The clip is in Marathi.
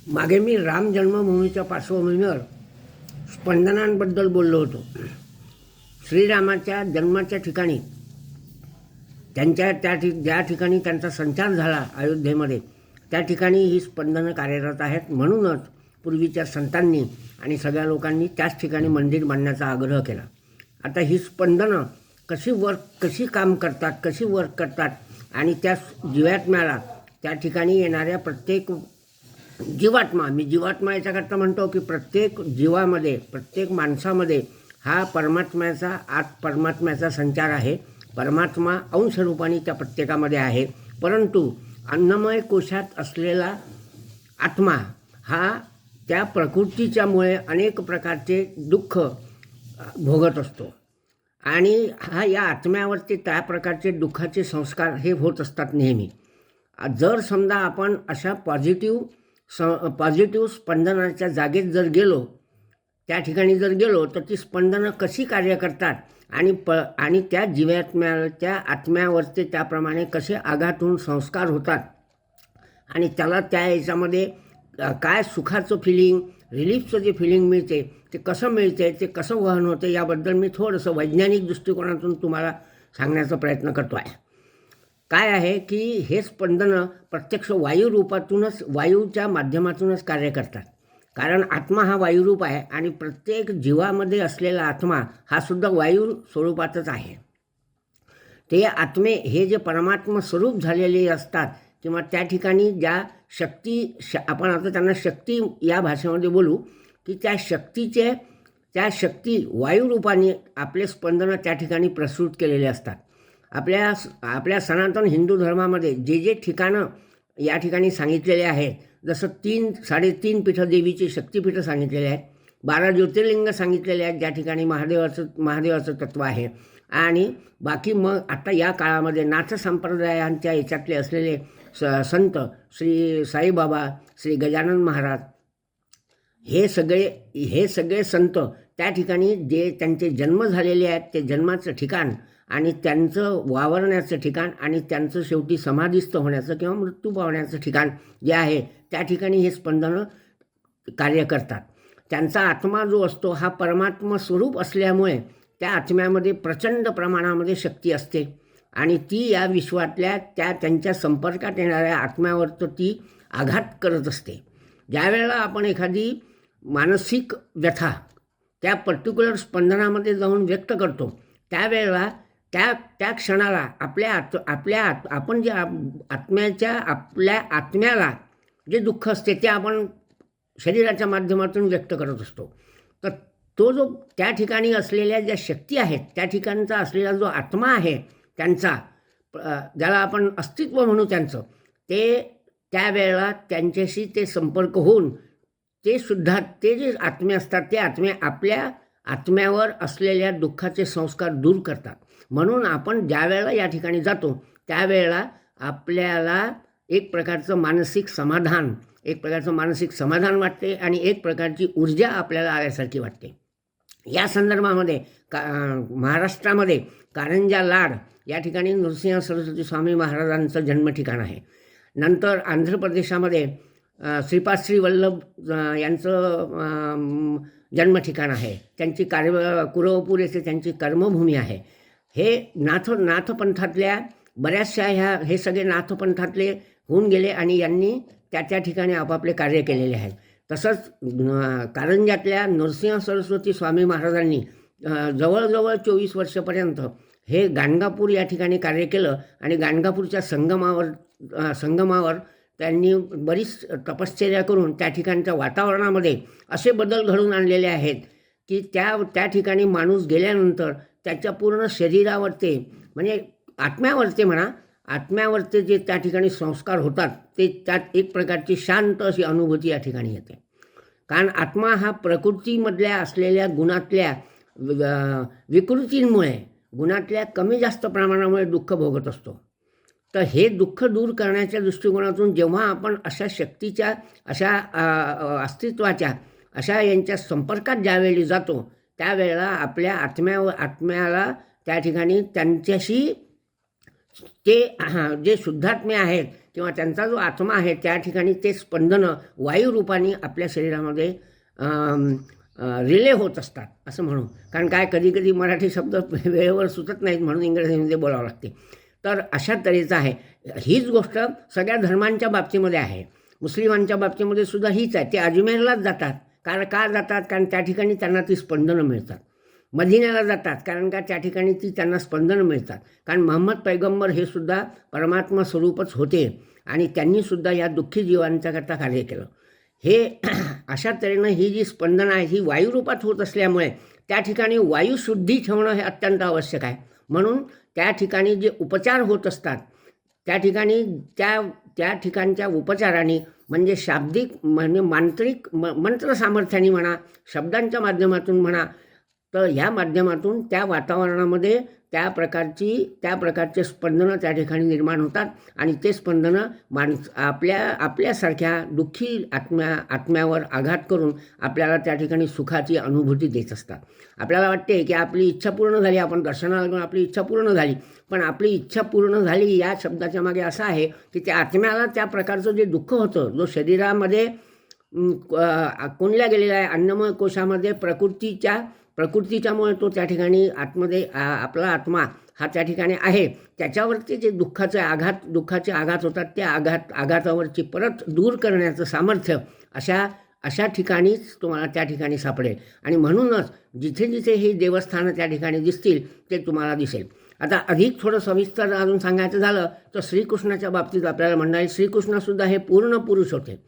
मागे मी राम जन्मभूमीच्या पार्श्वभूमीवर स्पंदनांबद्दल बोललो होतो. श्रीरामाच्या जन्माच्या ठिकाणी त्यांच्या ज्या ठिकाणी त्यांचा संचार झाला अयोध्येमध्ये, त्या ठिकाणी ही स्पंदनं कार्यरत आहेत. म्हणूनच पूर्वीच्या संतांनी आणि सगळ्या लोकांनी त्याच ठिकाणी मंदिर बांधण्याचा आग्रह केला. आता ही स्पंदनं कशी काम करतात, कशी वर्क करतात आणि त्या जीवात्म्याला, त्या ठिकाणी येणाऱ्या प्रत्येक जीवात्मा, मी जीवात्मा याच्याकरता म्हणतो की प्रत्येक जीवामध्ये, प्रत्येक माणसामध्ये हा परमात्म्याचा संचार आहे. परमात्मा अंशरूपाने त्या प्रत्येकामध्ये आहे. परंतु अन्नमय कोशात असलेला आत्मा हा त्या प्रकृतीच्यामुळे अनेक प्रकारचे दुःख भोगत असतो आणि या आत्म्यावरती त्या प्रकारचे दुःखाचे संस्कार हे होत असतात नेहमी. जर समजा आपण अशा पॉझिटिव्ह स्पंदनाच्या जागेत जर गेलो, त्या ठिकाणी जर गेलो, तर ती स्पंदनं कशी कार्य करतात आणि त्या त्या आत्म्यावरती त्याप्रमाणे कसे आघात होऊन संस्कार होतात आणि त्याला त्या याच्यामध्ये काय सुखाचं फिलिंग, रिलीफचं जे फिलिंग मिळते ते कसं मिळते, ते कसं वहन होते, याबद्दल मी थोडंसं वैज्ञानिक दृष्टिकोनातून तुम्हाला सांगण्याचा प्रयत्न करतो आहे. काय आहे की हे स्पंदनं प्रत्यक्ष वायुरूपातूनच, वायूच्या माध्यमातूनच कार्य करतात. कारण आत्मा हा वायुरूप आहे आणि प्रत्येक जीवामध्ये असलेला आत्मा हा सुद्धा वायू स्वरूपातच आहे. ते आत्मे हे जे परमात्मा स्वरूप झालेले असतात किंवा त्या ठिकाणी ज्या आपण आता त्यांना शक्ती या भाषेमध्ये बोलू, की त्या शक्ती वायुरूपाने आपले स्पंदनं त्या ठिकाणी प्रस्तुत केलेले असतात. आपल्या सनातन हिंदू धर्मामध्ये जे ठिकाणं या ठिकाणी सांगितलेले आहेत, जसं 3-3.5 पीठं देवीची शक्तिपीठं सांगितलेले आहेत, 12 ज्योतिर्लिंग सांगितलेले आहेत, ज्या ठिकाणी महादेवाचं तत्त्व आहे. आणि बाकी मग आता या काळामध्ये नाथ संप्रदायांच्या याच्यातले असलेले संत, श्री साईबाबा, श्री गजानन महाराज, हे सगळे संत त्या ठिकाणी जे त्यांचे जन्म झालेले आहेत, ते जन्माचं ठिकाण आणि त्यांचं वावरण्याचं ठिकाण आणि त्यांचं शेवटी समाधिस्थ होण्याचं किंवा मृत्यू पावण्याचं ठिकाण जे आहे, त्या ठिकाणी हे स्पंदनं कार्य करतात. त्यांचा आत्मा जो असतो हा परमात्मा स्वरूप असल्यामुळे त्या आत्म्यामध्ये प्रचंड प्रमाणामध्ये शक्ती असते आणि ती या विश्वातल्या त्यांच्या संपर्कात येणाऱ्या आत्म्यावर तर ती आघात करत असते. ज्यावेळेला आपण एखादी मानसिक व्यथा त्या पर्टिक्युलर स्पंदनामध्ये जाऊन व्यक्त करतो, त्यावेळेला त्या क्षणाला आपण जे आपल्या आत्म्याला जे दुःख असते ते आपण शरीराच्या माध्यमातून व्यक्त करत असतो. तर तो जो त्या ठिकाणी असलेल्या ज्या शक्ती आहेत, त्या ठिकाणचा असलेला जो आत्मा आहे त्यांचा, ज्याला आपण अस्तित्व म्हणू त्यांचं, ते त्यावेळेला त्यांच्याशी ते संपर्क होऊन ते जे आत्मे असतात, ते आत्मे आपल्या आत्म्यावर असलेल्या दुःखाचे संस्कार दूर करतात. म्हणून आपण ज्या वेळेला या ठिकाणी जातो, त्यावेळेला आपल्याला एक प्रकारचं मानसिक समाधान वाटते आणि एक प्रकारची ऊर्जा आपल्याला आल्यासारखी वाटते. या संदर्भामध्ये महाराष्ट्रामध्ये कारंजा लाड या ठिकाणी नृसिंह सरस्वती स्वामी महाराजांचं जन्मठिकाण आहे. नंतर आंध्र प्रदेशामध्ये श्रीपाद श्री वल्लभ यांचं जन्मठिकाण आहे. त्यांची कुरवपूर येथे त्यांची कर्मभूमी आहे. हे नाथपंथातल्या बऱ्याचशा हे सगळे नाथपंथातले होऊन गेले आणि यांनी त्या ठिकाणी आपापले कार्य केलेले आहेत. तसंच कारंजातल्या नृसिंह सरस्वती स्वामी महाराजांनी जवळजवळ 24 वर्षापर्यंत हे गाणगापूर या ठिकाणी कार्य केलं आणि गाणगापूरच्या संगमावर त्यांनी बरीच तपश्चर्या करून त्या ठिकाणच्या वातावरणामध्ये असे बदल घडवून आणलेले आहेत की त्या ठिकाणी माणूस गेल्यानंतर त्याच्या पूर्ण शरीरावरती, म्हणजे आत्म्यावरती जे त्या ठिकाणी संस्कार होतात, ते त्यात एक प्रकारची शांत अशी अनुभूती या ठिकाणी येते. कारण आत्मा हा प्रकृतीमधल्या असलेल्या गुणातल्या विकृतींमुळे, गुणातल्या कमी जास्त प्रमाणामुळे दुःख भोगत असतो. तर हे दुःख दूर करण्याच्या दृष्टिकोनातून जेव्हा आपण अशा शक्तीच्या, अशा अस्तित्वाच्या, अशा यांच्या संपर्कात ज्यावेळी जातो, त्यावेळेला आपल्या आत्म्याला त्या ठिकाणी त्यांच्याशी ते जे शुद्धात्मे आहेत किंवा त्यांचा जो आत्मा आहे त्या ठिकाणी ते स्पंदनं वायुरूपाने आपल्या शरीरामध्ये रिले होत असतात असं म्हणू. कारण काय कधी कधी मराठी शब्द वेळेवर सुचत नाहीत म्हणून इंग्रजीमध्ये बोलावं लागते. तर अशा तऱ्हेचं आहे. हीच गोष्ट सगळ्या धर्मांच्या बाबतीमध्ये आहे. मुस्लिमांच्या बाबतीमध्ये सुद्धा हीच आहे. ते अजमेरलाच जातात. का जातात? कारण त्या ठिकाणी त्यांना ती स्पंदनं मिळतात. मदिन्याला जातात कारण का त्या ठिकाणी ती त्यांना स्पंदनं मिळतात. कारण महम्मद पैगंबर हे सुद्धा परमात्मा स्वरूपच होते आणि त्यांनीसुद्धा या दुःखी जीवांच्याकरता कार्य केलं. हे अशा तऱ्हेनं ही जी स्पंदनं आहेत ही वायुरूपात होत असल्यामुळे त्या ठिकाणी वायुशुद्धी ठेवणं हे अत्यंत आवश्यक आहे. म्हणून त्या ठिकाणी जे उपचार होत असतात त्या ठिकाणी त्या ठिकाणच्या उपचारांनी म्हणजे शाब्दिक म्हणजे मांत्रिक मंत्र सामर्थ्याने म्हणा, शब्दांच्या माध्यमातून म्हणा, तर ह्या माध्यमातून त्या वातावरणामध्ये त्या प्रकारचे स्पंदनं त्या ठिकाणी निर्माण होतात आणि ते स्पंदनं आपल्यासारख्या दुःखी आत्म्यावर आघात करून आपल्याला त्या ठिकाणी सुखाची अनुभूती देत असतात. आपल्याला वाटते की आपली इच्छा पूर्ण झाली, आपण दर्शनाला गेलो, आपली इच्छा पूर्ण झाली. पण आपली इच्छा पूर्ण झाली या शब्दाच्या मागे असं आहे की त्या आत्म्याला त्या प्रकारचं जे दुःख होतं, जो शरीरामध्ये कोंडल्या गेलेला आहे अन्नमय कोशामध्ये प्रकृतीच्यामुळे तो त्या ठिकाणी आतमध्ये आपला आत्मा हा त्या ठिकाणी आहे, त्याच्यावरती जे दुःखाचे आघात होतात त्या आघातावरची परत दूर करण्याचं सामर्थ्य अशा ठिकाणीच तुम्हाला त्या ठिकाणी सापडेल. आणि म्हणूनच जिथे जिथे ही देवस्थानं त्या ठिकाणी दिसतील ते तुम्हाला दिसेल. आता अधिक थोडं सविस्तर अजून सांगायचं झालं तर श्रीकृष्णाच्या बाबतीत आपल्याला म्हणता येईल श्रीकृष्णसुद्धा हे पूर्ण पुरुष होते.